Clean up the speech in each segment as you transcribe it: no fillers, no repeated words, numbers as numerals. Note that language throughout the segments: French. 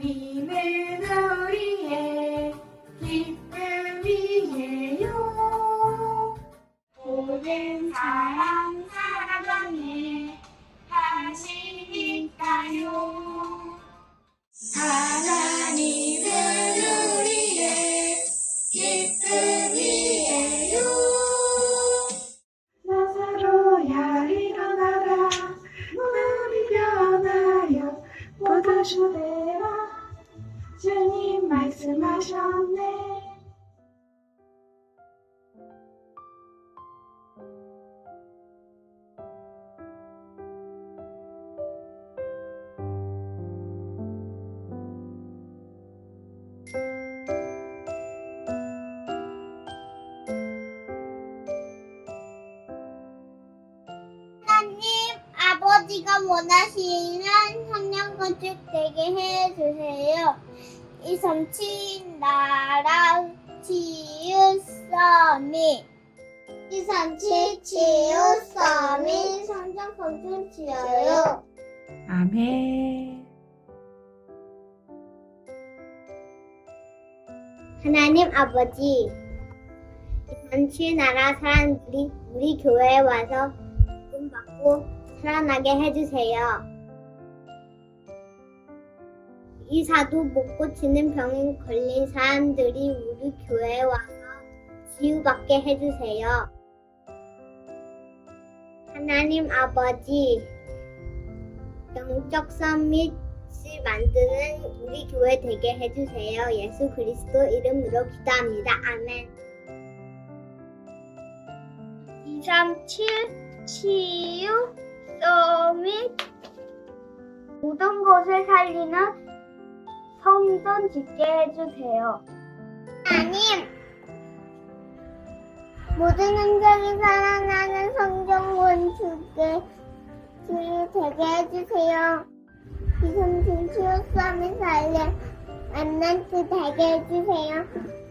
하나님은 우리의 기쁨이에요. 모든 사람 사랑해 하시니까요. 하나님은 우리의 기쁨이에요. 나사로야 일어나라 몸이 변하여 모두 주되라 주님 말씀하셨네. 하나님, 아버지가 원하시는 성령 건축되게 해주세요. 이 섬친 나라 치유섬이 이 섬치 치유섬이 성령 건축 지어요. 아멘. 하나님 아버지, 이 섬치 나라 사람들이 우리 교회에 와서 받고 살아나게 해주세요. 이 사도 못 고치는 병에 걸린 사람들이 우리 교회에 와서 치유받게 해주세요. 하나님 아버지, 영적 서밋을 만드는 우리 교회 되게 해주세요. 예수 그리스도 이름으로 기도합니다. 아멘. 237 치유, 서밋, 모든 것을 살리는 성전 짓게 해주세요. 하나님, 모든 현장이 살아나는 성전 건축에 되게 해주세요. 이섬진 치유, 서밋 살려 만난트 되게 해주세요.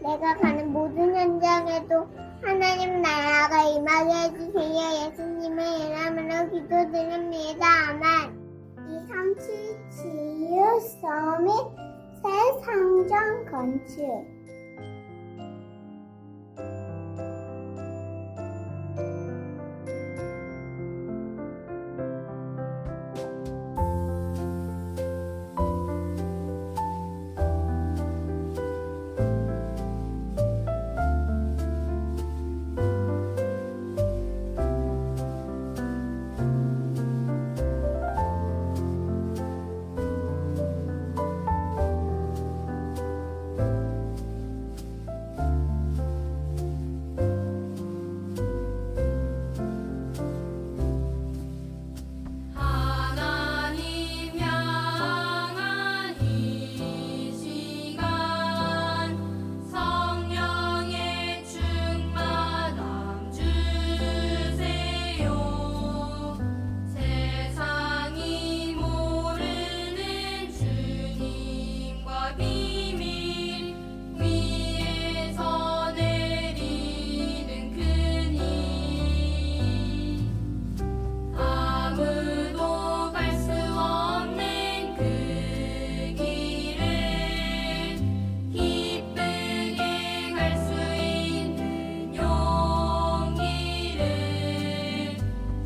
내가 가는 모든 현장에도 하나님 나라가 임하게 해주세요. 예수님의 이름으로 기도드립니다. 아멘. 237 치유 서밋 새 상점 건축. 하나님 향한 이 시간 성령의 충만함 주세요. 세상이 모르는 주님과 비밀 위에서 내리는 큰 힘 아무도 갈 수 없는 그 길을 기쁘게 갈 수 있는 용기를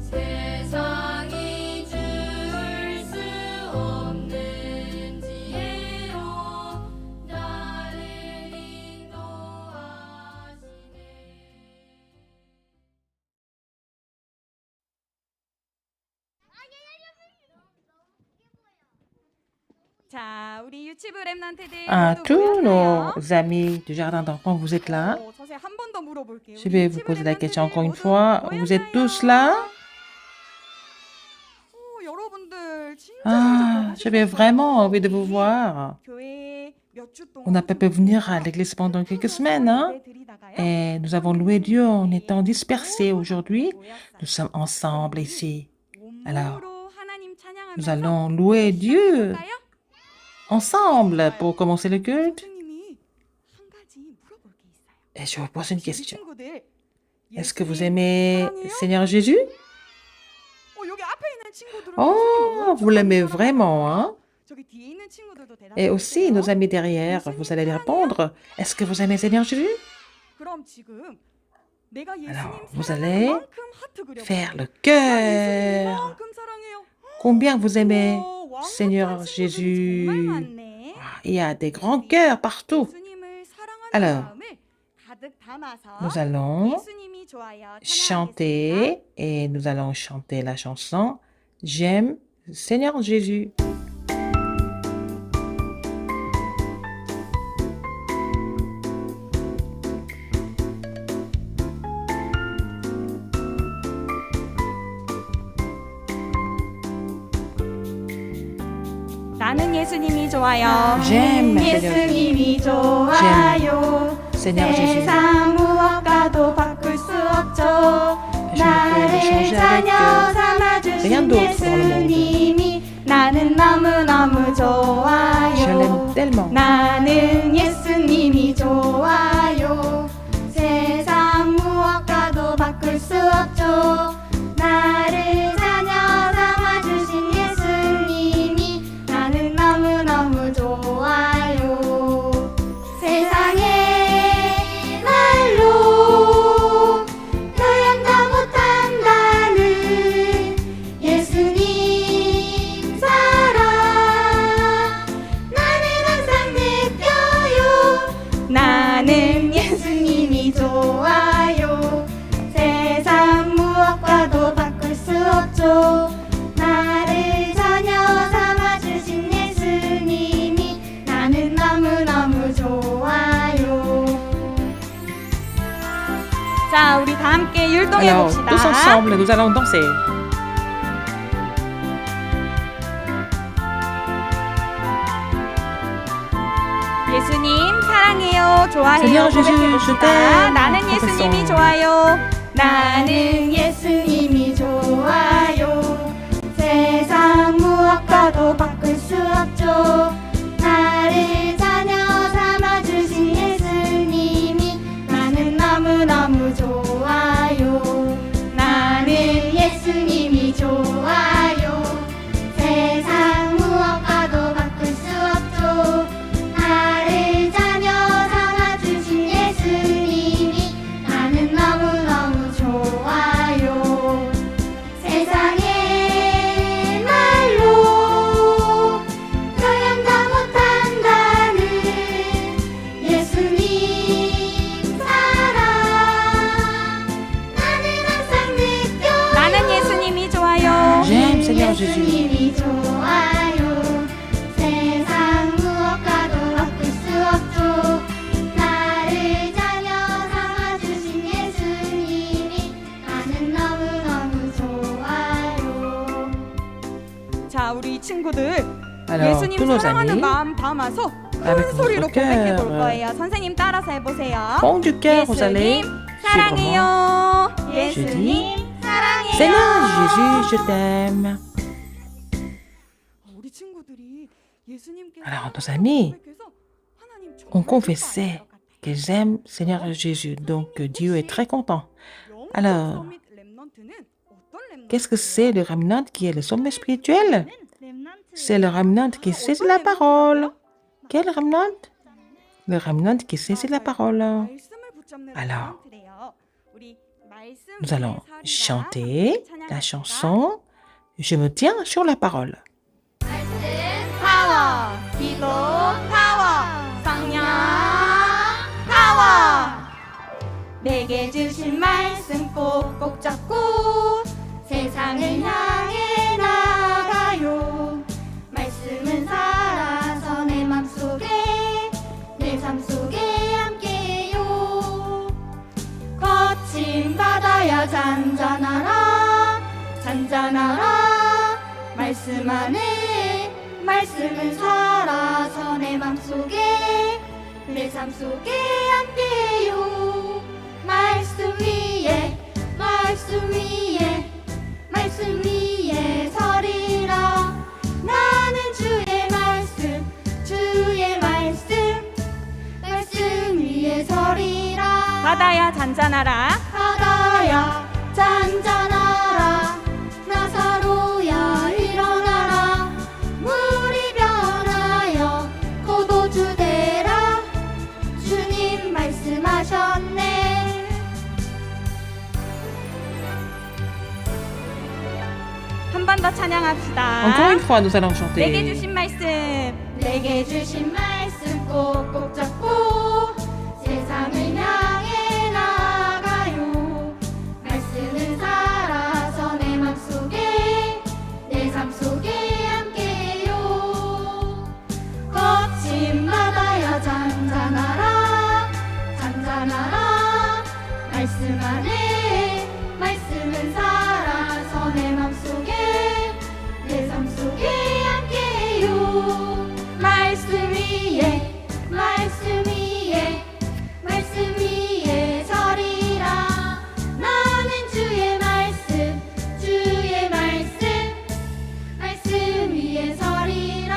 세상이 줄 수 없는 지혜로 나를 인도하시네. 자, 우리 유치부 랩런트들 À 모두 tous 모였나요? nos amis du jardin d'enfants, vous êtes là? 자세히 한 번 더 물어볼게요. Je 우리 vais vous 유치부 poser la question 랩런트들 encore une 모두 fois. Vous êtes tous là? 오, 여러분들 진짜 Ah, j'avais vraiment envie de vous 우리 voir. 교회에 몇 주 동안 On n'a pas pu venir à l'église pendant quelques semaines, hein? Et nous avons loué Dieu en étant dispersés aujourd'hui. Nous sommes ensemble ici. Alors, nous allons louer Dieu ensemble pour commencer le culte. Et je vous pose une question. Est-ce que vous aimez Seigneur Jésus? Oh, vous l'aimez vraiment, hein? 저기 뒤에 있는 친구들도 Et aussi, 대답해 nos amis derrière, vous allez répondre, est-ce que vous aimez Seigneur Jésus? 그럼 지금 내가 예수님 Alors, vous 사랑하는 allez 만큼 하트 그려볼게요. faire le 난 예수님 cœur. 이만큼 사랑해요. Combien vous aimez 우와, Seigneur 왕같은 친구들이 Jésus? 정말 많네. Ah, il y a des grands cœurs partout. 예수님을 사랑하는 Alors, 마음을 가득 담아서 Nous allons 예수님이 좋아요. 찬양하겠습니다. chanter et nous allons chanter la chanson J'aime Seigneur Jésus. 나는 예수님이 좋아요. J'aime 예수님이 좋아요. Seigneur Jésus. 세상 무엇과도 바꿀 수 없죠. Je ne peux le changer avec rien 삼아주신 d'autre dans le monde. 예수님이 나는 너무너무 좋아요. Je l'aime tellement. 나는 예수님이 좋아요. 세상 무엇과도 바꿀 수 없죠. 나를 자녀 삼아주신 예수님이 나는 너무너무 좋아요. 세상의 말로 표현도 못한다는 예수님 사랑 나는 항상 느껴요. 나는 예수님이 좋아요. 세상 무엇과도 바꿀 수 없죠. 나를 자녀 삼아주신 예수님이 나는 너무너무 좋아요. 자, 우리 다 함께 율동해 Alors, 봅시다. tous ensemble, nous allons danser. 예수님 사랑해요. 좋아해요. Seigneur Jésus, 고백해 je 봅시다. t'aime. 나는 예수님이 Confessons. 좋아요. 나는 예수님이 좋아요. 세상 무엇과도 바꿀 수 없죠. 나를 자녀 삼아주신 예수님이 나는 너무너무 좋아요. 나는 예수님이 좋아요. 세상 무엇과도 바꿀 수 없죠. 나를 자녀 삼아주신 예수님이 나는 너무너무 좋아요. 세상의 말로 표현도 못한다는 예수님 사랑 나는 항상 느껴요. 나는 예수님이 좋아요. J'aime Seigneur Jésus. 예수님이 좋아요. 세상 무엇과도 바꿀 수 없죠. 나를 자녀 삼아주신 예수님이 나는 너무너무 좋아요. 자, 우리 친구들 Alors, 예수님 tous nos 사랑하는 amis, 마음 담아서 avec 큰 소리로 notre cœur, 고백해 볼 거예요. 선생님 따라서 해보세요. fond du cœur, vous allez 예수님 suivre moi. 사랑해요. Je 예수님 dis, 사랑해요. Seigneur Jésus, je t'aime. 우리 친구들이 예수님께 Alors, nos amis 고백해서 하나님 정말 ont 기뻐하실 confessé 것 같아요. qu'ils aiment Seigneur Jésus, donc Dieu est très content. 영적 Alors, 서밋 렘넌트는 어떤 렘넌트예요? Qu'est-ce que c'est le remnant qui est le sommet spirituel? C'est le remnant qui saisit la parole. Quel remnant? Le remnant qui saisit la parole. 말씀을 붙잡는 Alors, 렘넌트래요. 우리 말씀 Nous allons 위에 서리라 chanter 함께 la 찬양합시다. chanson Je me tiens sur la parole. 파워, 기도 파워, 성령 파워. 내게 주신 말씀 꼭꼭 잡고 세상을 향해 나가요. 말씀은 살아서 내 맘속에 내 삶 속에 함께요. 거친 바다야 잔잔하라 잔잔하라 말씀 안에 말씀은 살아서 내 맘속에 내 삶 속에 함께요. 말씀 위에 말씀 위에 말씀 위에 서리라. 나는 주의 말씀 말씀 위에 서리라. 바다야 잔잔하라 바다야 잔잔하라. 나사로야 일어나라. 물이 변 찬양합시다. Encore une fois, nous allons 내게 chanter. 주신 말씀 내게 주신 말씀 꼭꼭 잡고 세상을 향해 나아가요. 말씀은 살아서 내 맘속에 내 삶 속에 함께해요. 거친 바다야 잔잔하라 잔잔하라 말씀 안에 말씀은 살아서 내 맘속에 내 삶 속에 함께해요. 말씀 위에 말씀 위에 말씀 위에 서리라. 나는 주의 말씀 주의 말씀 말씀 위에 서리라.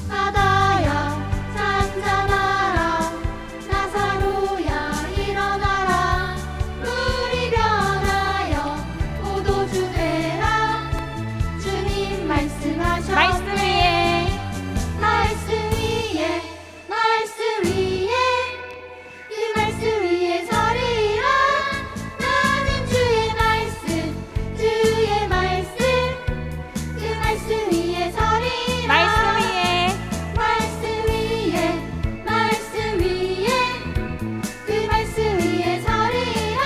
바다야 잔잔하라 나사로야 일어나라. 물이 변하여 포도주 되라. 주님 말씀하셨네. 말씀 위에 말씀 위에 말씀 위에 그 말씀 위에 서리라. 나는 주의 말씀 주의 말씀 그 말씀 위에 서리라. 말씀 위에 말씀 위에 말씀 위에 그 말씀 위에 서리라.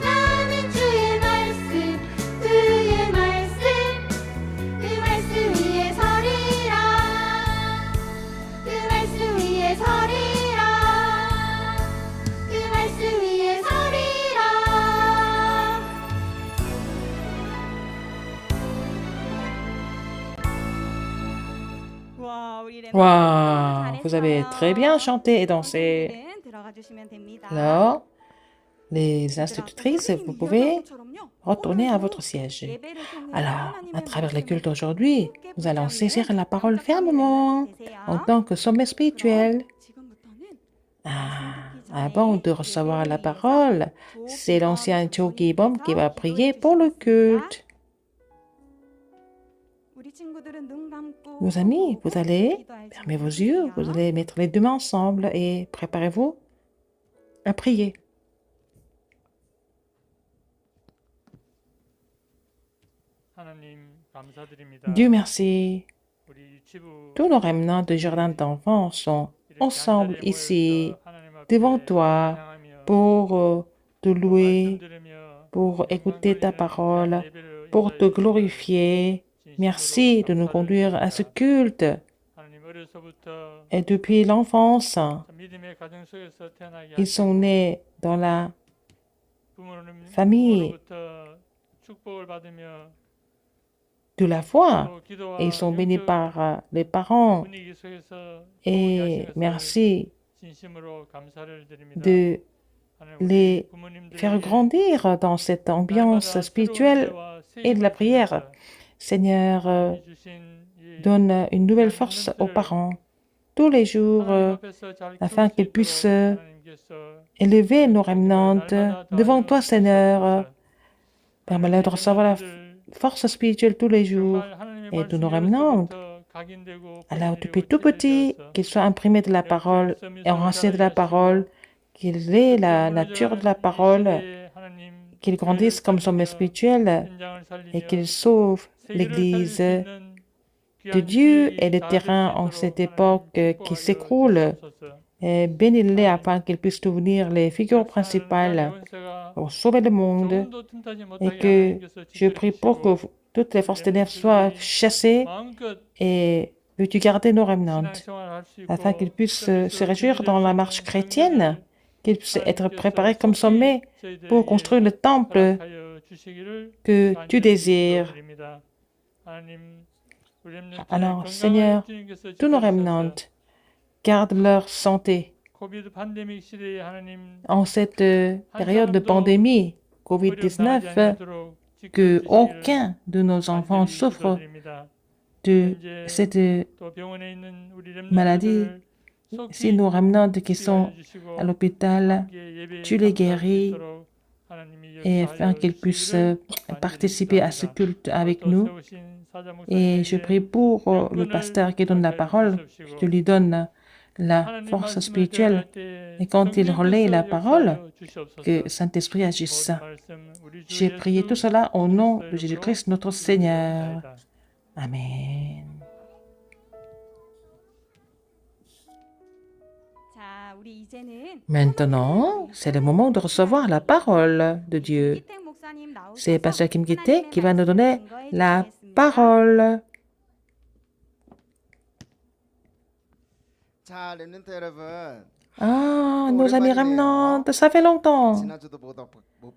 나는 주의 말씀 주의 말씀 그 말씀 위에 서리라. 그 말씀 위에 서리라. 그 말씀 위에 서리라. 와, 우리 Waouh, vous avez très bien chanté et dansé. Alors, les institutrices, vous pouvez retourner à votre siège. Alors, à travers les cultes aujourd'hui, nous allons saisir la parole fermement en tant que sommet spirituel. Avant de recevoir la parole, c'est l'ancien Cho Gi-bom qui va prier pour le culte. Nos amis, vous allez fermer vos yeux, vous allez mettre les deux mains ensemble et préparez-vous à prier. Dieu merci. Tous nos remnants de jardin d'enfants sont ensemble ici, devant toi, pour te louer, pour écouter ta parole, pour te glorifier. Merci de nous conduire à ce culte. Et depuis l'enfance, ils sont nés dans la famille de la foi et ils sont bénis par les parents. Et merci de les faire grandir dans cette ambiance spirituelle et de la prière. Seigneur, donne une nouvelle force aux parents tous les jours afin qu'ils puissent élever nos remnantes devant toi, Seigneur. Permets-leur de recevoir la force spirituelle tous les jours et de nos remnantes. Alors, depuis tout petit, qu'ils soient imprimés de la parole et enracinés de la parole, qu'ils aient la nature de la parole, qu'ils grandissent comme sommets spirituels et qu'ils sauvent l'Église de Dieu et le terrain en cette époque qui s'écroule. Et bénis-les afin qu'ils puissent devenir les figures principales pour sauver le monde. Et que je prie pour que toutes les forces ténèbres soient chassées et veux-tu garder nos remnantes afin qu'ils puissent se réjouir dans la marche chrétienne, qu'ils puissent être préparés comme sommet pour construire le temple que tu désires. Alors, Seigneur, tous nos remnantes, garde leur santé. En cette période de pandémie COVID-19, que aucun de nos enfants souffre de cette maladie. Si nos remnantes qui sont à l'hôpital, tu les guéris et afin qu'ils puissent participer à ce culte avec nous. Et je prie pour le pasteur qui donne la parole, je lui donne la force spirituelle. Et quand il relaie la parole, que Saint-Esprit agisse. J'ai prié tout cela au nom de Jésus-Christ, notre Seigneur. Amen. 자, 우리 이제는 Maintenant, c'est le moment de recevoir la parole de Dieu. 김기택 목사님 나오셔서 C'est Pasteur Kim Ki-taek qui va nous 하나님의 donner 말씀을 증거해 la 주시겠습니다. parole. 자, 렘넌트 여러분. Ah, nos amis remnantes, ça fait longtemps. 지난주도 못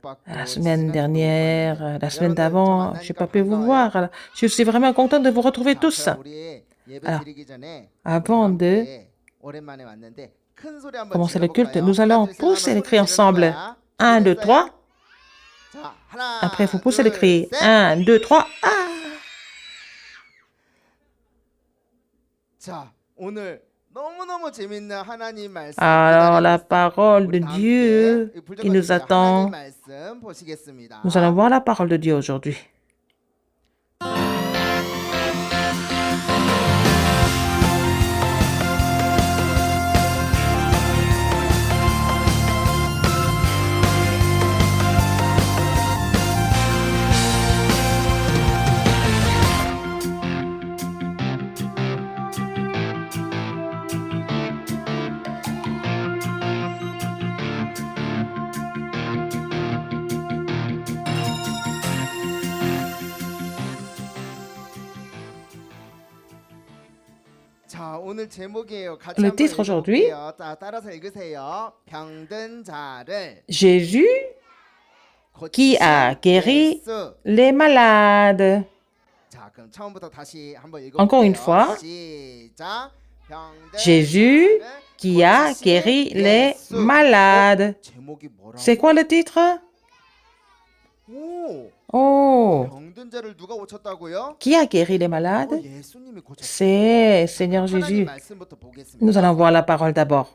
봤고 La semaine dernière, la semaine d'avant, je n'ai pas pu vous voir. Alors, je suis vraiment content de vous retrouver tous. 우리 예배 Alors, 드리기 전에 avant de 오랜만에 왔는데 큰 소리 한번 commencer le culte, 질러볼까요? nous allons 하나, 둘, 셋 pousser 하면 les cris 소리 지르는 ensemble. 거야. 1, 2, 준비됐어요? 3. 자, 하나, Après, vous poussez les 둘, cris. 셋. 1, 2, 3. Ah! 자, 오늘 너무너무 재밌는 하나님 말씀 Alors, la 기다리고 parole de 우리 다 함께 Dieu 이 qui nous 불정거리는 attend. 하나님 말씀 보시겠습니다. Nous allons voir la parole de Dieu aujourd'hui. 자, 오늘 제목이에요. 같이 Le 한번 titre aujourd'hui. 읽어볼게요. 자, 따라서 읽으세요. 병든 자를 Jésus qui a guéri 예수. les malades. 자, 그럼 처음부터 다시 한번 Encore une 읽어볼게요. fois. 시작. 병든 Jésus 자를 qui a 고치신 guéri les 예수. malades. 제목이 뭐라고? C'est quoi le titre? 오, Oh, 병든 자를 누가 고쳤다고요? qui a guéri les malades? 예수님이 고쳤어요. C'est Seigneur 하나님 Jésus. 말씀부터 보겠습니다. Nous allons voir la parole d'abord.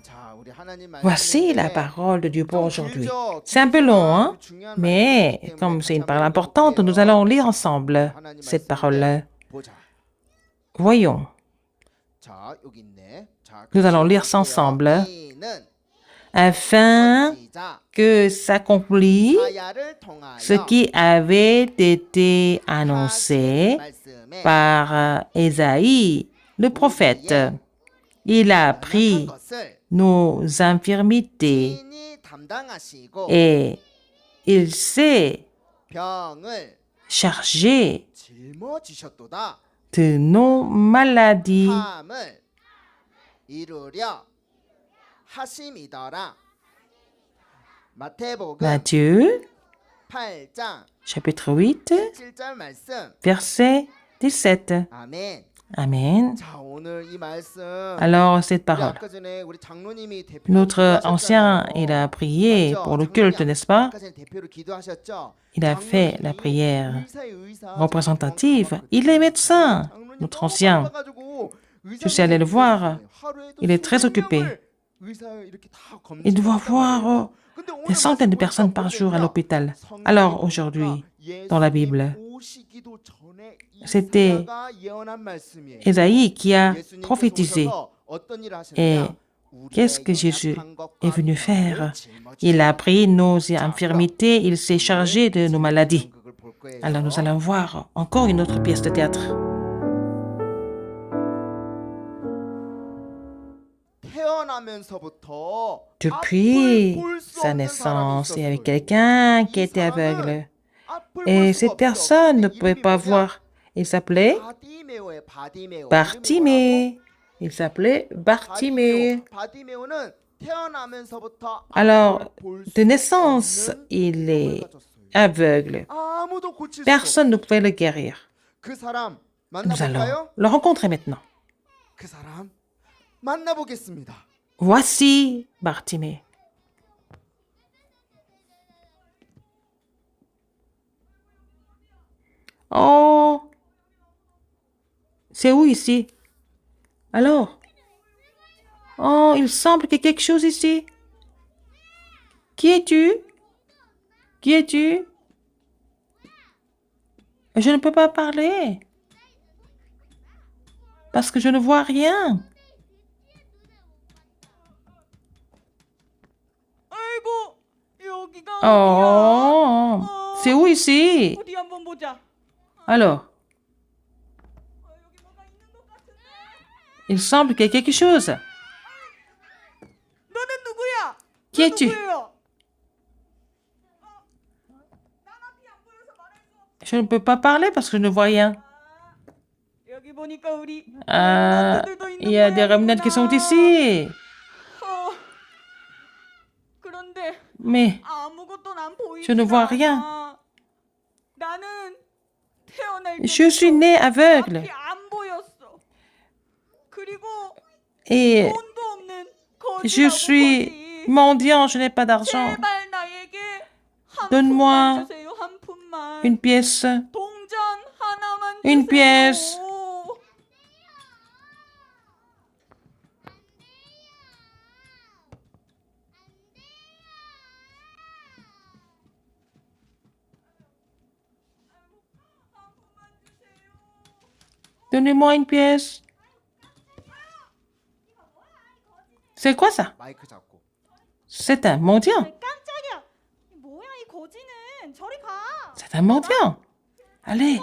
자, 우리 하나님 Voici la parole de Dieu pour aujourd'hui. C'est un peu long, hein? Mais comme c'est une parole importante, nous allons lire ensemble cette parole. 보자. Voyons. 자, 여기 있네. 자, Nous allons lire ça ensemble. 이는 Afin 선지자 que s'accomplisse 사야를 통하여 ce qui avait été annoncé 말씀에 par Ésaïe, le prophète. Il a pris 것을 nos infirmités 친히 담당하시고 et il s'est 병을 chargé 짊어지셨도다. de nos maladies. 함을 이루려 하심이더라. 마태복음 Matthieu, 8장 chapitre 8, 7절 말씀. verset 17. 아멘. Amen. 자, 오늘 이 말씀 Alors, cette 우리 parole. 아까 전에 우리 장로님이 대표 Notre ancien, il a prié pour le culte, n'est-ce pas? 아까 전에 대표로 기도하셨죠? Il a fait la 장로님이 prière 의사, représentative. Il est médecin, 장로님 notre 너무 ancien. 바빠가지고 Je suis allé le voir. 하루에도 Il est très 수백 occupé. 명을 의사 이렇게 다 Il doit 검진한단 voir 말이에요. 근데 오늘 des centaines de 말씀 personnes 보니까 par jour à 뭐냐면 l'hôpital. 성경에 Alors, aujourd'hui, 보니까 dans la 예수님 Bible, 오시기도 전에 c'était 이사야가 예언한 말씀이에요. Ésaïe qui a 예수님께서 prophétisé. 오셔서 어떤 일을 Et 하셨냐? qu'est-ce que 우리의 Jésus 연약한 것과 est venu 병을 faire? 짊어지시고 Il a pris nos infirmités, il s'est chargé de nos maladies. 그걸 볼 거예요. Alors, nous allons voir encore une autre pièce de théâtre. 태어나면서부터 Depuis 앞을 볼수 sa 없는 naissance, il y avait 사람이 quelqu'un qui 이 était 사람은 aveugle. 앞을 볼 Et 수가 cette 없어. personne ne 근데 pouvait 이름이 pas 뭐냐? voir. Il s'appelait 바디메오예요, 바디메오. Bartimée. Il s'appelait Bartimée. 바디메오는 태어나면서부터 Alors, 앞을 볼수 de naissance, 없는 il 병을 est 가졌어요. aveugle. 아무도 고칠 수 Personne ne pouvait le guérir. 그 사람 Nous allons 만나볼까요? le rencontrer maintenant. 그 사람 만나보겠습니다. Voici Bartimée. Oh, c'est où ici? Alors? Oh, il semble qu'il y ait quelque chose ici. Qui es-tu? Qui es-tu? Je ne peux pas parler. Parce que je ne vois rien. 아이고, 여기가 Oh, 어디야? c'est où ici? 어디 한번 보자. Alors, 여기 뭐가 있는 것 같은데. il semble qu'il y ait quelque chose. 너는 누구야? Qui es-tu? 누구예요? 난 앞이 안 보여서 말할 수 없어. Je ne peux pas parler parce que je ne vois rien. 여기 보니까 우리 Ah, 렘넌트들도 있는 il y a des remnants qui sont 모양이구나. ici. 그런데 Mais 아무것도 난 보이지 Je ne vois rien. 나는 태어날 je suis né aveugle. 앞이 안 보였어. 그리고 Et 돈도 없는 je 거지라고 suis 거지. mendiant, je n'ai pas d'argent. 제발 나에게 한 Donne-moi 푼만 주세요. 한 푼만. Une pièce. 동전 하나만 Une 주세요. pièce. Donnez-moi une pièce. C'est quoi ça? 마이크 잡고. C'est un mendiant. 깜짝이야. 뭐야 이 거지는. 저리 가. C'est un mendiant. Allez.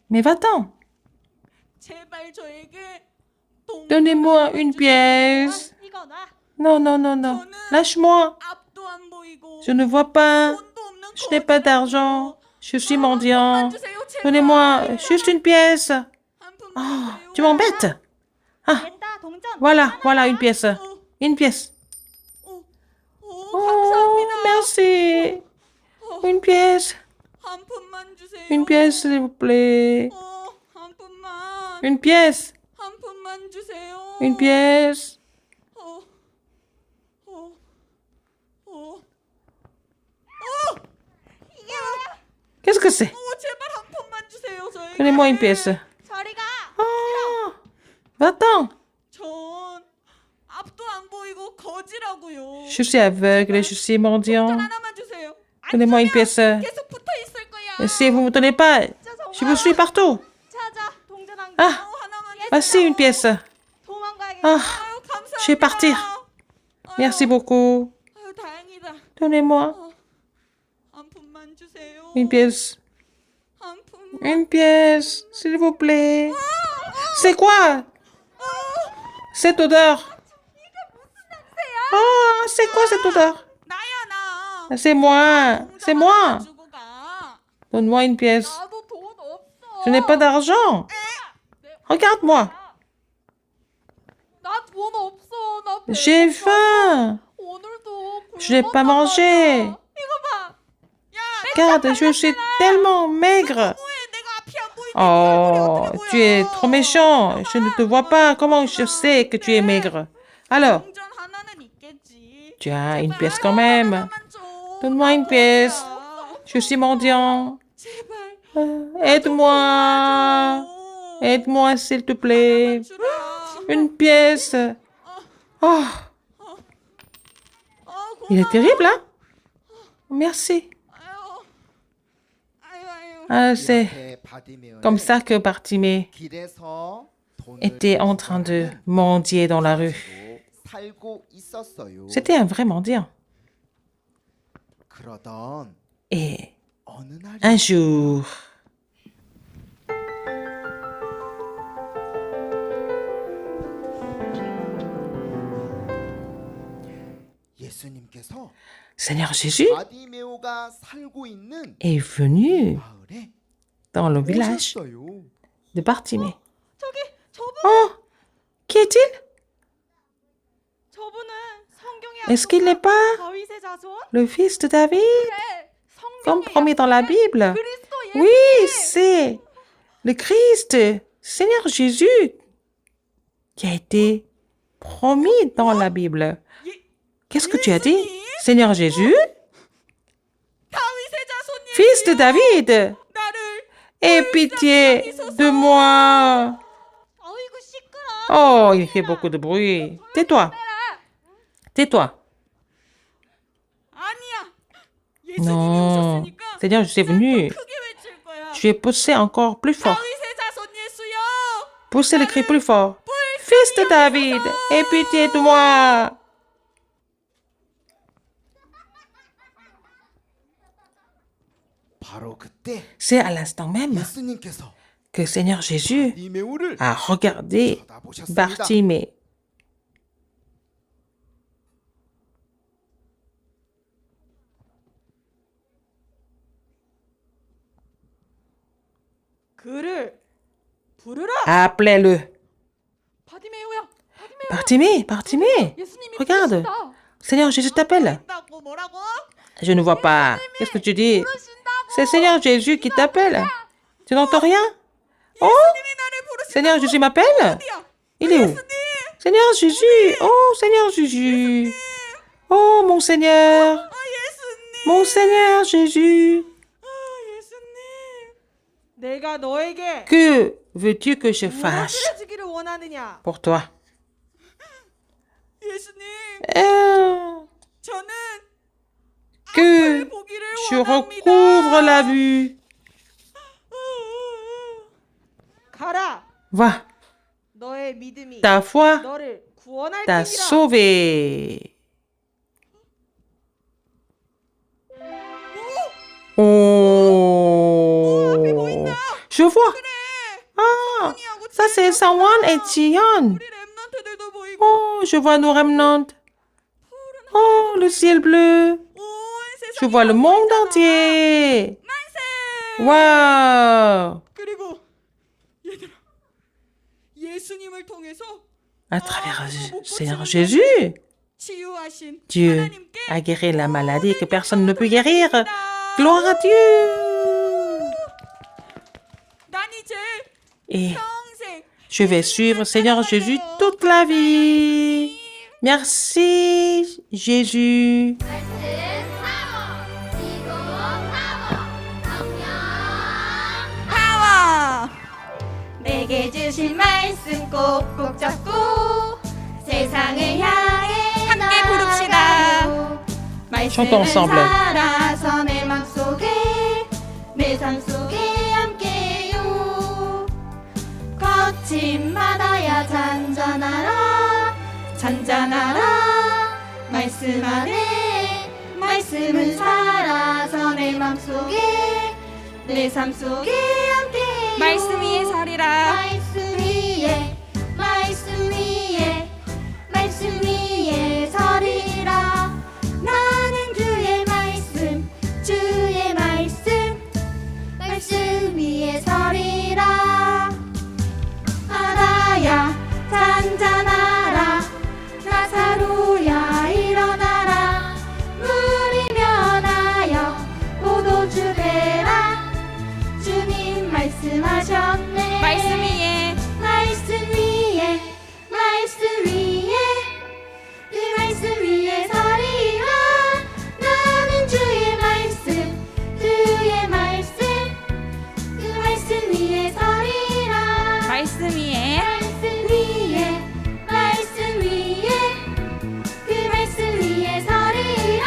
Mais va-t'en. 제발 저에게 동전 Donnez-moi 하나만 une 주세요. pièce. 이거 나 Non, non, non, non. Lâche-moi. 앞도 안 보이고 Je ne vois pas. 돈도 없는 Je n'ai pas d'argent. Je suis 한 mendiant. 푼만 주세요, 제발. Donnez-moi juste une pièce. 한 푼만 Oh, 주세요. tu m'embêtes. Ah, 됐다, 동전. voilà, voilà une pièce. Une pièce. 오, Oh, 감사합니다. merci. Une pièce. 한 푼만 주세요. Une pièce, s'il vous plaît. 한 푼만. Une pièce. 한 푼만 주세요. Une pièce. 어, 어, 어. 이게 뭐야? Qu'est-ce que c'est? 제발 한 푼만 주세요, 저에게. Donnez-moi une pièce. 저리 가. Oh, va-t'en. 전 앞도 안 보이고 거지라고요. Je suis aveugle, je suis mendiant. 하나만 주세요. 안 Donnez-moi une 주면 pièce. 계속 붙어 있을 거야. Et si vous ne me donnez pas, je vous suis partout. 찾아. 동전 한 Ah, 하나만 voici une pièce. 도망가야겠다. Ah, 아유, 감사합니다. je vais partir. Merci beaucoup. 아유, 다행이다. Donnez-moi 한 푼만 주세요. une pièce. 한 푼만. Une pièce, s'il vous plaît. C'est quoi cette odeur? Oh, c'est quoi cette odeur? 나야 나. C'est moi. C'est moi. 주고 가. Donne-moi une pièce. 나도 돈 없어. Je n'ai pas d'argent. Regarde-moi. 나 돈 없어. 나 배고파. J'ai faim. 오늘도 Je n'ai pas 굶었단 mangé. 말이야. 이거 봐. 야, Regarde, je suis tellement maigre. 뭐해? 내가 앞이 안 보이는데 Oh, 얼굴이 어떻게 tu es 보여? trop méchant. Je ne te vois pas. Comment je sais que tu es maigre? Alors, 동전 하나는 있겠지. tu as une pièce quand même. 하나만 줘. Donne-moi une pièce. 거지야. Je suis mendiant. 제발. Aide-moi. Aide-moi, s'il te plaît. 주라. Une pièce. Oh, il est terrible, hein? Merci. 아유. 아유, 아유. Ah, c'est 이렇게 바디메어는 comme ça que Bartimée 길에서 돈을 était en train de mendier dans la rue. 살고 있었어요. C'était un vrai mendiant. 그러던 Et 어느 날 un jour, 예수님께서 Seigneur Jésus 바디메오가 살고 있는 est venu 마을에 dans le village 오셨어요. de Bartimée. 저기 저분 Oh, qui est-il? 저분은 성경에 Est-ce qu'il n'est pas 다윗의 자손? le fils de David, 네. comme 성경에 promis dans la Bible? 그리스도 예수. Oui, c'est le Christ, Seigneur Jésus, qui a été promis dans la Bible. Qu'est-ce que tu as dit? Seigneur Jésus, 다윗의 자손 예수. fils de David, 나를 aie pitié de moi. 아이고 시끄러. Oh, il fait beaucoup de bruit. Tais-toi. Tais-toi. 아니야. Non. Seigneur, je suis venu. Tu es poussé encore plus fort. Poussez le cri plus fort. Fils de David, aie pitié de moi. 바로 그때 C'est à l'instant même 예수님께서 que Seigneur Jésus 바디메오를 a regardé 쳐다보셨습니다. Bartimée. 그를 부르라. Appelez-le. 바디메오야. Bartimée, Bartimée. 예수님이 Regarde. 부르신다. Seigneur Jésus t'appelle. 있다고 뭐라고? Je ne vois pas. Qu'est-ce que tu dis? C'est Seigneur Jésus qui t'appelle. Tu n'entends rien? Oh, Seigneur Jésus m'appelle. Il est où? Seigneur Jésus. Oh, Seigneur Jésus. Oh, mon Seigneur. Mon Seigneur Jésus. 예수님. 내가 너에게 Que veux-tu que je fasse 무엇을 해주기를 원하느냐? pour toi? 예수님, 저는 Que 보기를 je 원합니다. recouvre la vue. 가라. Va, 너의 믿음이 ta foi 너를 구원할 t'a 테니라. sauvé. Oh, je vois. Ah, ça c'est Sawan et Tion. 우리 렘넌트들도 보이고 Oh, je vois nos remnants. Oh, le ciel bleu. 온 Je 세상이 vois le monde entier. Waouh. 그리고 얘들아, 예수님을 통해서 À travers Seigneur Jésus, 치유하신 Dieu 하나님께 a guéri la maladie que personne ne peut guérir. Gloire à Dieu. 난 이제 Et 평생 je vais suivre Seigneur Jésus toute la vie. Merci Jésus. 파워 내게 주신 말씀 꼭꼭 잡고 세상을 향해 함께 부릅시다. 나아가요. Chantons 말씀을 ensemble. 살아서 내 맘속에 내 삶 속에 함께요. 거친 바다야 잔잔하라 잔잔하라 말씀 안에 말씀은 살아서 내 맘속에 내 삶 속에 함께요. 말씀 위에 서리라. 말씀 위에 말씀 위에 말씀 위에 서리라. 나는 주의 말씀 주의 말씀 말씀 위에 서리라. 바다야 잔잔하라 나사로야 일어나라. 물이 변하여 포도주 되라. 주님 말씀하셨네. 말씀 위에 말씀 위에 말씀 위에 그 말씀 위에 서리라. 나는 주의 말씀 주의 말씀 그 말씀 위에 서리라. 말씀 위에 말씀 위에 말씀 위에 그 말씀 위에 서리라.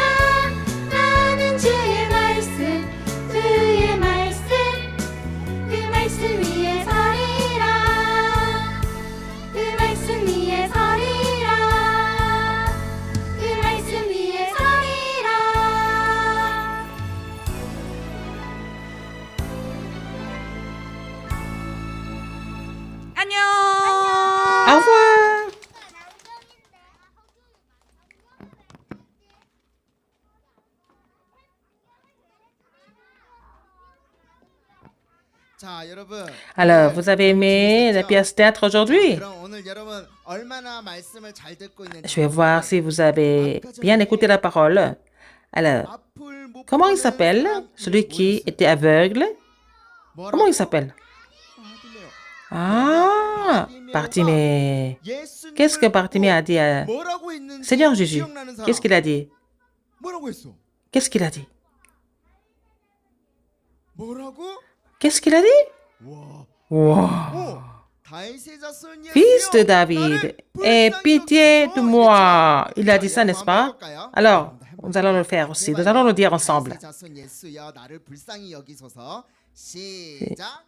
나는 주의 말씀 주의 말씀 그 말씀 위에 서리라. 그 말씀 위에 서리라. 그 말씀 위에 서리라. 안녕. Au revoir. 자, 여러분. Alors, vous avez aimé la pièce théâtre aujourd'hui? 그럼 오늘 여러분 얼마나 말씀을 잘 듣고 있는지. Je vais voir si vous avez bien écouté la parole. Alors, 앞을 못 comment il 보는 s'appelle? 사람이 Celui qui 뭐였어요? était aveugle? 뭐라고? Comment il s'appelle? 바디메오. Ah, Bartimée. 예수님을 Qu'est-ce que Bartimée a 보고 dit à 뭐라고 했는지 Seigneur Jésus? 기억나는 사람? Qu'est-ce qu'il a dit? 뭐라고 했어? Qu'est-ce qu'il a dit? 뭐라고? Qu'est-ce qu'il a dit? 와. Wow. 다윗의 자손 예수여, Fils de David, 나를 aie 불쌍히 pitié de 여기소서. moi. Il a dit 자, ça, n'est-ce 여러분 pas? 한번 해볼까요? Alors, 한번 해볼까요? nous allons le faire aussi. Nous allons le dire ensemble. 다윗의 자손 예수여 나를 불쌍히 여기소서. 시작.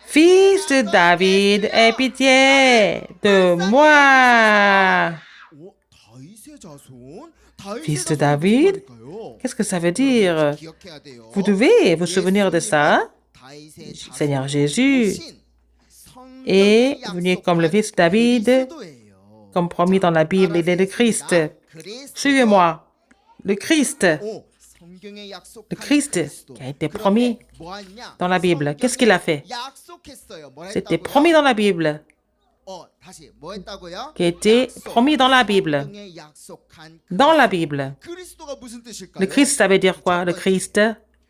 Fils de David, aie pitié de moi. 오, 다윗의 자손? 다윗의 Fils de 자손이 David? 무슨 말일까요? Qu'est-ce que ça veut dire? 기억해야 돼요. Vous devez vous souvenir de ça. 다윗의 자손, Seigneur Jésus 오신 성경에 est venu comme le fils de David, 그리스도예요. comme promis dans la Bible. Il est le Christ. 그리스도. Suivez-moi. Le Christ. 오, 성경에 약속한 Le Christ 그리스도. qui a été 그런데 promis 뭐 했냐? dans la Bible. Qu'est-ce qu'il a fait? 약속했어요. 뭐라 C'était 했다고요? promis dans la Bible. 다시 뭐 했다고요? Qui a été 약속. promis dans la Bible. 성경에 약속한 Dans la Bible. 그리스도가 무슨 뜻일까요? Le Christ, ça veut dire quoi? Le Christ,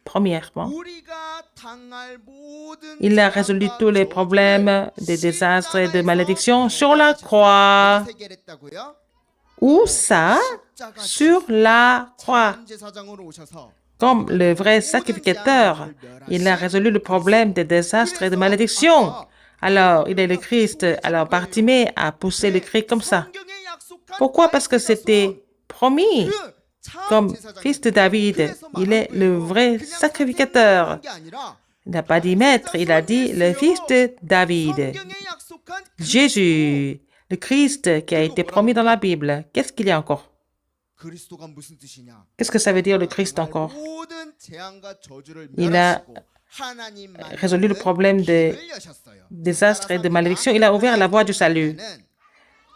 premièrement, 우리가 당할 모든 il a résolu tous les problèmes des désastres et de malédictions sur la croix. 해결했다고요? Où ça? Sur la croix. 제사장으로 오셔서 Comme le vrai sacrificateur, il a résolu le problème des désastres et de malédictions. Alors, il est le Christ. Alors, Bartimée a poussé le cri comme ça. 성경에 약속한 Pourquoi? Parce que c'était promis. 그 참 Comme 제사장이에요. fils de David, 그래서 il est 말한 le 거예요. vrai 그냥 sacrificateur. 사람이 게 아니라 Il n'a pas dit maître, il a dit le fils de David. 성경에 약속한 Jésus, le Christ qui a été promis dans la Bible. Qu'est-ce qu'il y a encore? 그리스도가 무슨 뜻이냐? Qu'est-ce que ça veut dire le Christ encore? 모든 재앙과 저주를 Il a 멸하시고 하나님만 résolu le problème des 길을 여셨어요. désastres et de malédictions. Il a ouvert la voie du salut.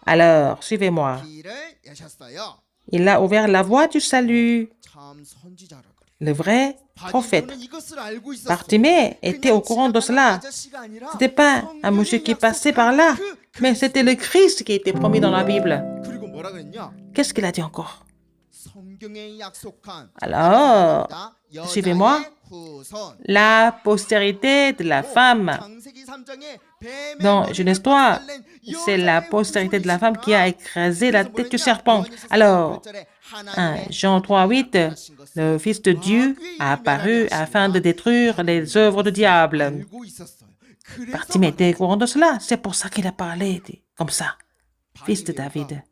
Alors, suivez-moi. 길을 여셨어요. Il a ouvert la voie du salut. 참 선지자라 그래. Le vrai prophète. 바디모는 이것을 알고 있었어. Bartimée était au courant de cela. Ce n'était pas un monsieur qui passait par là, mais c'était le Christ qui était promis dans la Bible. 그리고 뭐라 그랬냐? Qu'est-ce qu'il a dit encore? 성경에 약속한 Alors, 여자의 suivez-moi. 후손. La postérité de la femme. 창세기 3장에 뱀의 Dans 머리를 Genèse 3, 박살낸 c'est la 여자의 postérité de la 후손이시구나. femme qui a écrasé la tête du 그래서 serpent. 뭐냐? Alors, 요한일서 1 하나님의 Jean 3,8, le Fils de Dieu a apparu afin de détruire les œuvres du diable. 알고 있었어요. 그래서 Bartimée était au courant de cela. C'est pour ça qu'il a parlé comme ça. Fils de David.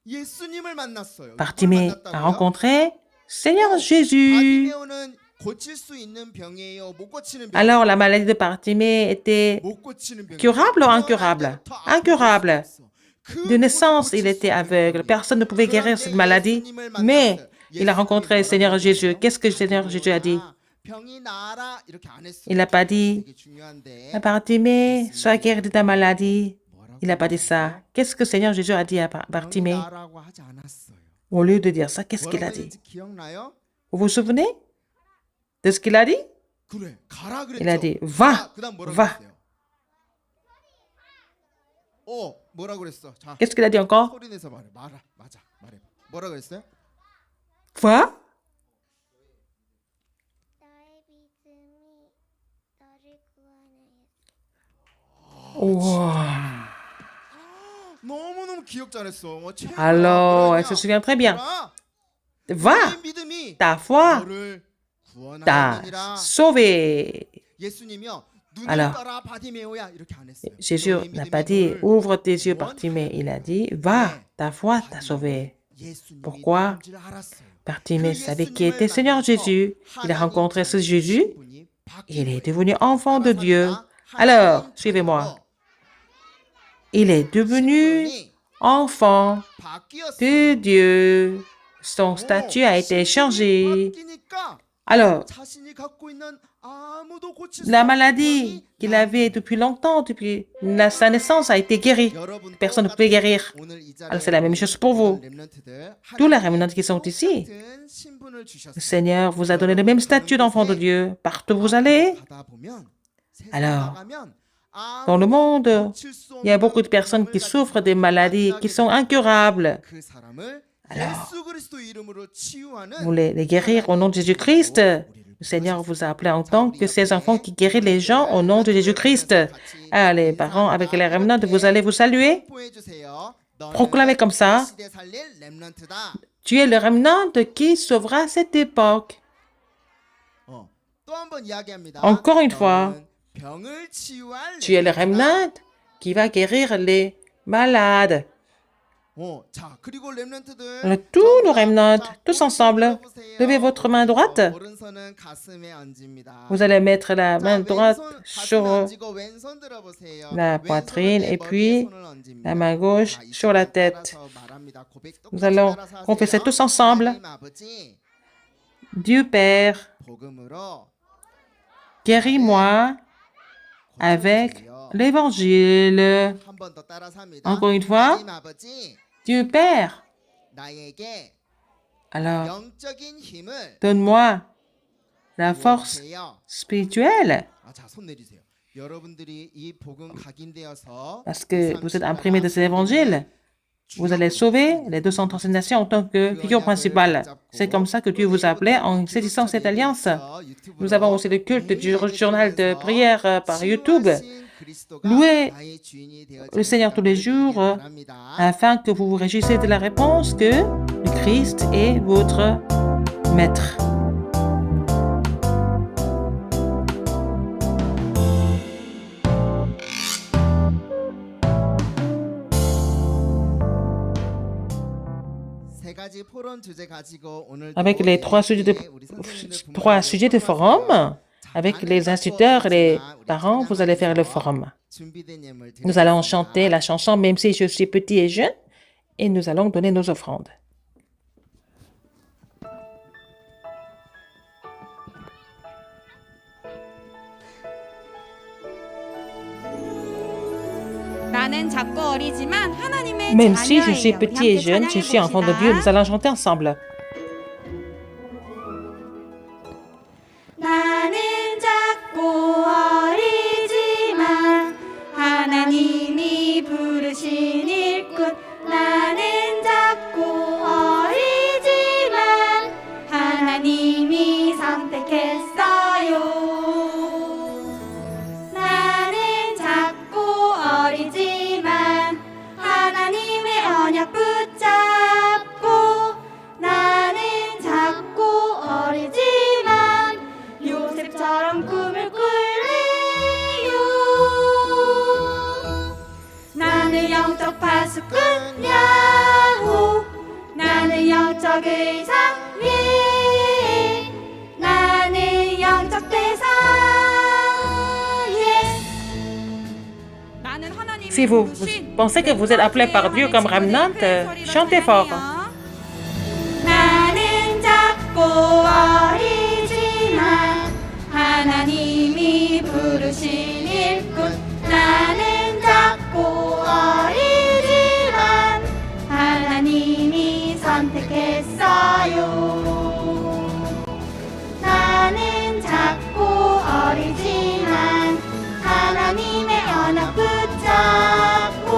예수님을 만났어요. Bartimée 누굴 a 만났다고요? rencontré Seigneur Jésus. 바디메오는 고칠 수 있는 병이에요. 못 고치는 병. Alors, la maladie de Bartimée était 못 고치는 병. curable ou incurable? Incurable. De naissance, il était aveugle. Personne ne pouvait guérir cette maladie. Mais il a rencontré le Seigneur Jésus. Qu'est-ce que le Seigneur Jésus a dit? 병이 나아라 이렇게 안 했어요. Il n'a pas dit, 되게 중요한데. Bartimée, sois guéri de ta maladie. Il n'a pas dit ça. Qu'est-ce que le Seigneur Jésus a dit à Bartimée? 병이 나아라고 하지 않았어요. Au lieu de dire ça, qu'est-ce qu'il a 뭐라고 dit? 했는지 기억나요? Vous vous souvenez de ce qu'il a dit? 그래, 가라 그랬죠. Il a dit, va, 그다음 뭐라고 va. 그랬어요? 뭐라고 그랬어? 자, Qu'est-ce qu'il a dit encore? 소리 내서 말해. 맞아. 말해. 뭐라고 그랬어요? Va. 너의 믿음이 너를 구원하였다. Wow. 너무너무 기억 잘했어. 최고야. Alors, elle 그러냐? se souvient très bien. 가라. Va, 너의 믿음이 ta foi 너를 t'a 구원하였느니라. sauvé. 예수님이요. 눈을 Alors, 떠라 바디메오야 이렇게 안 했어요. Jésus 너의 n'a 믿음이 pas dit, 너를 ouvre tes yeux, 구원- Bartimée. Il a dit, va, ta foi t'a sauvé. 예수님이 Pourquoi? 누군지를 알았어요. Bartimée savait qui était Seigneur Jésus. Il a rencontré ce Jésus. Il est devenu enfant de Dieu. Alors, suivez-moi. Il est devenu enfant de Dieu. Son statut a été changé. Alors, la maladie qu'il avait depuis longtemps, depuis sa naissance, a été guérie. Personne ne pouvait guérir. Alors, c'est la même chose pour vous. Tous les remnants qui sont ici, le Seigneur vous a donné le même statut d'enfant de Dieu. Partout où vous allez, alors, dans le monde, il y a beaucoup de personnes qui souffrent des maladies qui sont incurables. Alors, vous voulez les guérir au nom de Jésus-Christ. Le Seigneur vous a appelé en tant que ces enfants qui guérissent les gens au nom de Jésus-Christ. Alors, les parents avec les remnants, vous allez vous saluer. Proclamez comme ça. Tu es le remnant qui sauvera cette époque. Encore une fois, tu es le remnant qui va guérir les malades. 자, 그리고 렘넌트들 Alors, tous nos remnants, tous ensemble, levez votre main droite. 오른손은 가슴에 얹습니다. Vous allez mettre la 자, main droite 왼손 가슴에 sur 얹고 왼손 들어보세요. la 왼손은 poitrine 내 et 머리에 puis 손을 얹습니다. la main gauche 자, 이 sur la 손을 tête. 따라서 말합니다. 고백 똑같이 Nous allons 따라서 하세요. confesser tous ensemble. 하나님 아버지, Dieu Père, 복음으로 guéris-moi avec l'évangile. 한 번 더 따라서 합니다. Encore une fois. 하나님 아버지, Dieu Père, 나에게 alors 영적인 힘을 donne-moi la force 주세요. spirituelle. 자, 손 내리세요. 여러분들이 이 복음 각인되어서 Parce que vous êtes imprimés de cet évangile. Vous allez sauver les 230 nations en tant que figure principale. C'est comme ça que Dieu vous appelait en saisissant cette alliance. Nous avons aussi le culte du journal de prière par YouTube. Louez le Seigneur tous les jours afin que vous vous réjouissiez de la réponse que le Christ est votre maître. Avec les trois sujets de forum, avec les instituteurs et les parents, vous allez faire le forum. Nous allons chanter la chanson « Même si je suis petit et jeune » et nous allons donner nos offrandes. Même si je suis petit et jeune, je suis enfant de Dieu. Nous allons chanter ensemble. 나는 작고 어리지만 하나님이 부르신 일꾼 나는 작고 어리지만 하나님이 선택했어요 나는 작고 어리지만 하나님의 언약 붙잡고 나는 작고 어리지만 요셉처럼 꿈을 꿀래요 나는 영적 파수꾼 야호 나는 영적 의상 예 나는 영적 대상 Si vous pensez que vous êtes appelé par Dieu comme remnant, chantez fort. 나는 작고 어리지만 하나님이 부르신 일꾼 나는 작고 어리지만 하나님이 선택했어요 나는 작고 어리지만 하나님의 언약 붙잡고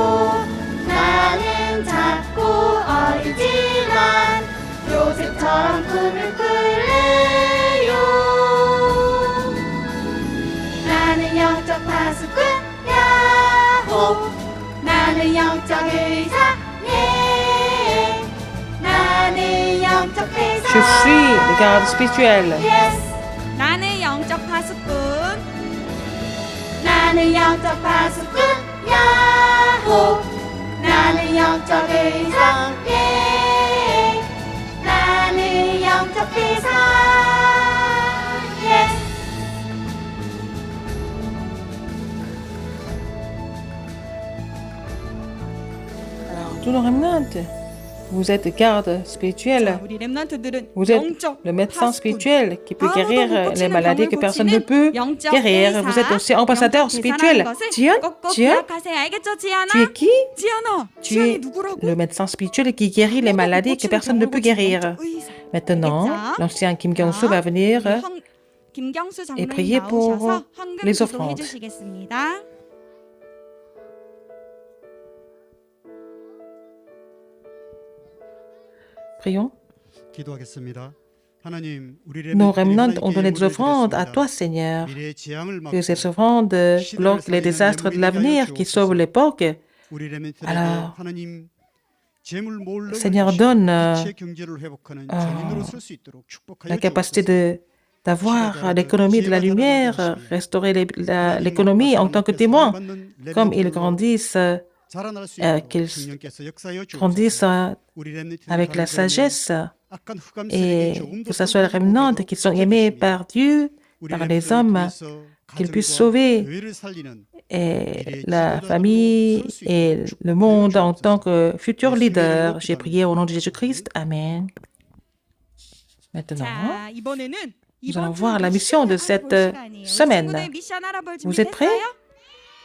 나는 작고 어리지만 요셉처럼 꿈을 꿀래요 나는 영적 파수꾼 야호 나는 영적 의사 예 나는 영적 대사 Je suis le garde spirituel. yes 나는 영적 파수꾼. 나는 영적 파수꾼 야호 나는 영적 의사 예 나는 영적 대사 yes Alors, tous nos remnants, vous êtes garde spirituel. 우리 렘넌트들은 Vous êtes 영적 le médecin 파수꾼. spirituel qui peut 아무도 guérir 못 les 고치는 maladies que 병을 personne ne 고치는 peut 영적 guérir. Vous êtes 의사, aussi ambassadeur 영적 spirituel. 대사라는 것을 Diane, 꼭꼭 Diane, 기억하세요. 알겠죠, 지안아? tu es qui? 지안아, Tu 지안이 es 누구라고? le médecin spirituel qui guérit les maladies que personne ne peut guérir. Maintenant, l'ancien Kim Kyung-soo va venir 김경수 et 장로님 prier pour 나오셔서 헌금 les 기도해 offrandes. 주시겠습니다. Prions. 기도하겠습니다. 하나님, 우리 Nos remnants 렘넌트들이 ont donné des 하나님께 offrandes à 예물을 toi, 드렸습니다. Seigneur. 미래의 재앙을 Que ces 막고 offrandes bloquent les désastres de l'avenir qui sauvent l'époque. 우리 렘넌트들에게 Alors, 하나님 재물 몰래 Seigneur, donne 빛의 경제를 회복하는 증인으로 설 수 있도록 축복하여 la capacité 주옵소서. d'avoir l'économie de la lumière, restaurer l'économie en tant que témoin. Comme ils grandissent 자라날 수 qu'ils 있도록 성령께서 역사하여 grandissent 주옵소서. 우리 렘넌트들 avec la 가운데는 sagesse 악한 흑암세력이 et 조금 더 que ce soit les 선택적으로 remnants qui sont aimés 지켜주시며 par Dieu, 우리 par les 렘넌트들을 hommes, 통해서 qu'ils puissent 가정과 sauver 교회를 살리는 et la famille et le monde en tant que futur leader. J'ai prié au nom de Jésus-Christ. Amen. Maintenant, 자, 이번에는 nous allons 이번 주 voir la mission de 미션 cette 알아볼 시간이에요. 우리 semaine. 친구들 미션 알아볼 Vous êtes prêts? 준비됐어요?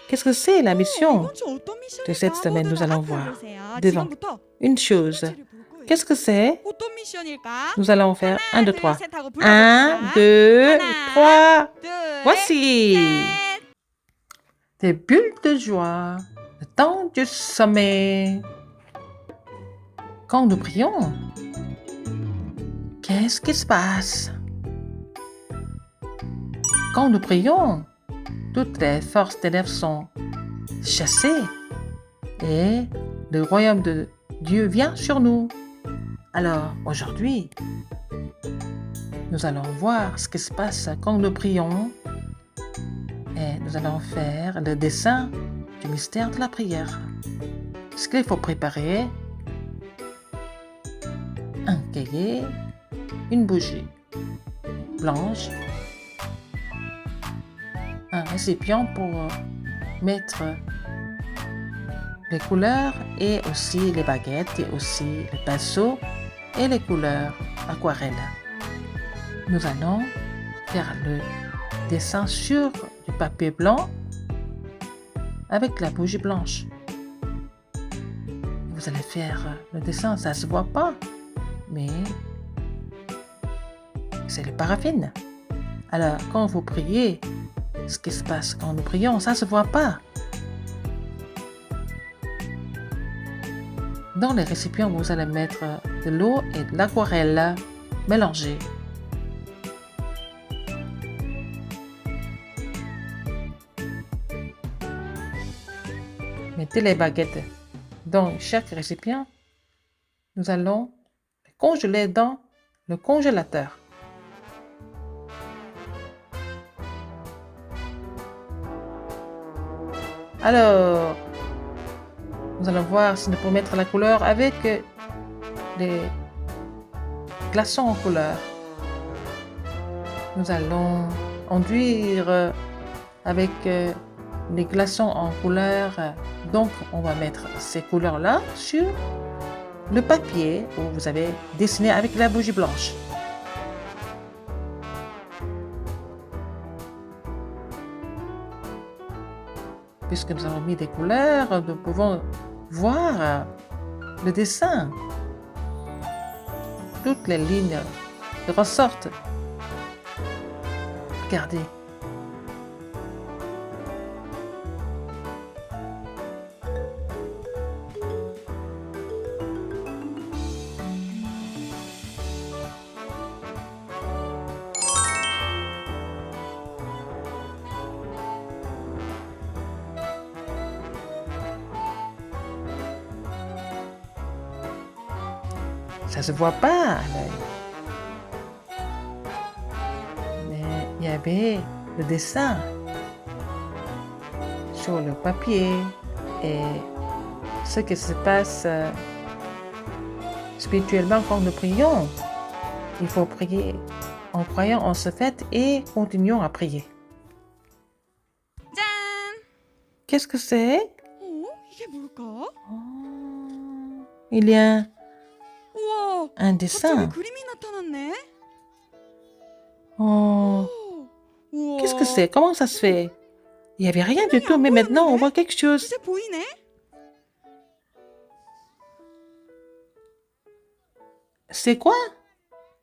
Qu'est-ce que c'est la mission? 이번 주 어떤 미션일까? de cette semaine, nous 모두들 allons 앞을 voir 보세요. devant 지금부터 Une chose. 편지를 볼 거예요. Qu'est-ce que c'est? 어떤 미션일까? Nous allons faire 1, 2, 3. 셋 하고 1, 불러봅시다. 2, 하나, 3. 둘, Voici 셋. des bulles de joie, le temps du sommeil. Quand nous prions, qu'est-ce qui se passe? Quand nous prions, toutes les forces ténèbres sont chassées et le royaume de Dieu vient sur nous. Alors, aujourd'hui, nous allons voir ce qui se passe quand nous prions et nous allons faire le dessin du mystère de la prière. Ce qu'il faut préparer, un cahier, une bougie blanche, un récipient pour mettre les couleurs et aussi les baguettes et aussi les pinceaux et les couleurs aquarelles. Nous allons faire le dessin sur du papier blanc avec la bougie blanche. Vous allez faire le dessin, ça se voit pas, mais c'est le paraffine. Alors, quand vous priez, ce qui se passe quand nous prions, ça se voit pas. Dans les récipients, vous allez mettre de l'eau et de l'aquarelle mélangées. Mettez les baguettes dans chaque récipient. Nous allons les congeler dans le congélateur. Alors, nous allons voir si nous pouvons mettre la couleur avec les glaçons en couleur. Nous allons enduire avec les glaçons en couleur. Donc, on va mettre ces couleurs-là sur le papier où vous avez dessiné avec la bougie blanche. Puisque nous avons mis des couleurs, nous pouvons voir le dessin. Toutes les lignes ressortent. Regardez. Ça se voit pas à l'œil. Mais il y avait le dessin sur le papier et ce qui se passe spirituellement quand nous prions. Il faut prier en croyant en ce fait et continuons à prier. 짠! Qu'est-ce que c'est? 이게 뭘까? Il y a 우와, un 갑자기 dessin. 그림이 나타났네. Oh, 우와. qu'est-ce que c'est? Comment ça se fait? Il n'y avait rien du tout, mais maintenant on voit quelque chose. 이제 보이네? C'est quoi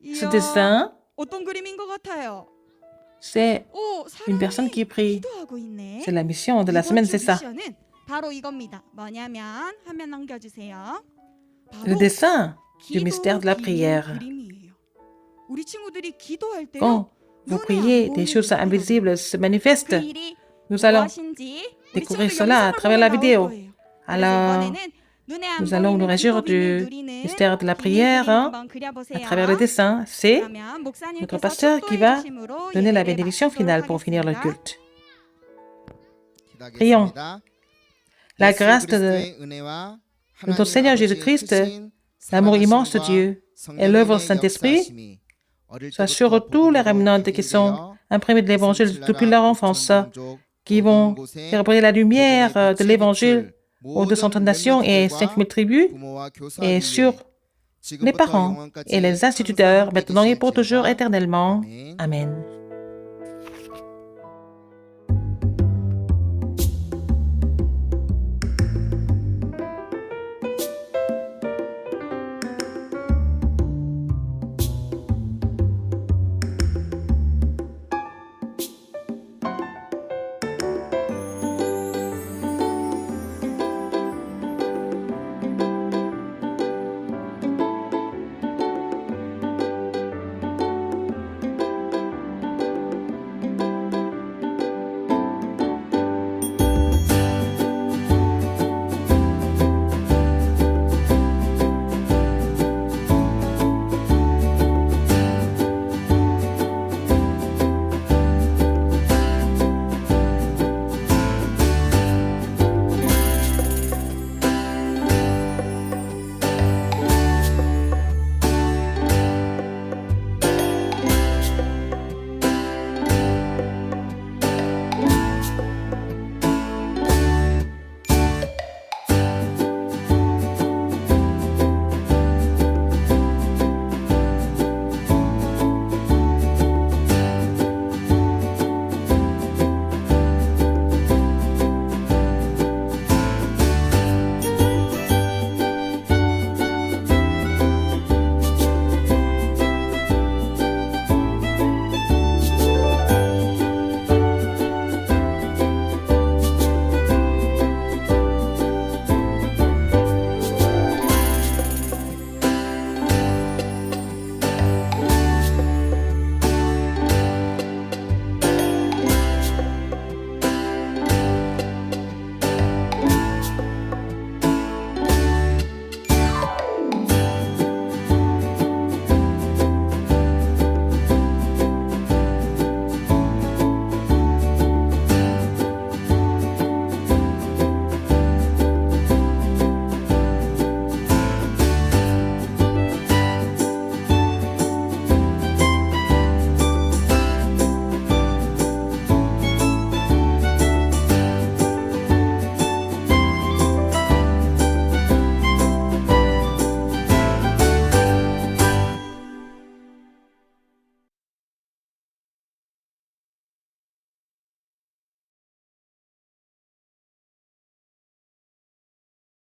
ce 이야, dessin? 어떤 그림인 것 같아요? C'est 오, une personne 사람이 qui prie. 기도하고 있네. C'est la mission de la 이번 semaine, 주 c'est ça. 미션은 바로 이겁니다. 뭐냐면 화면 넘겨주세요. Le 바로 dessin du 기도 mystère de la 비밀 prière. 그림이에요. 우리 친구들이 기도할 때요. Quand vous priez, des choses invisibles se manifestent. 그 일이 Nous allons 무엇인지 우리 découvrir 친구들 cela à 영상을 travers 보면 la 나올 vidéo. 거예요. 그래서 Alors, 이번에는 눈에 안 nous allons nous 보이는 réjouir 기도 비밀 du 누리는 mystère de la 비밀 prière 그림 hein, 한번 그려보세요. à travers le dessin. C'est 그러면 목사님께서 notre pasteur qui va 축도해 주심으로 donner la 예배를 bénédiction 마치도록 finale pour finir le 하겠습니다. culte. 기도하겠습니다. La grâce de notre Seigneur Jésus-Christ, l'amour immense de Dieu et l'œuvre du Saint-Esprit soit sur tous les remnants qui sont imprimés de l'Évangile depuis leur enfance, qui vont faire briller la lumière de l'Évangile aux 230 nations et 5000 tribus, et sur les parents et les instituteurs, maintenant et pour toujours, éternellement. Amen.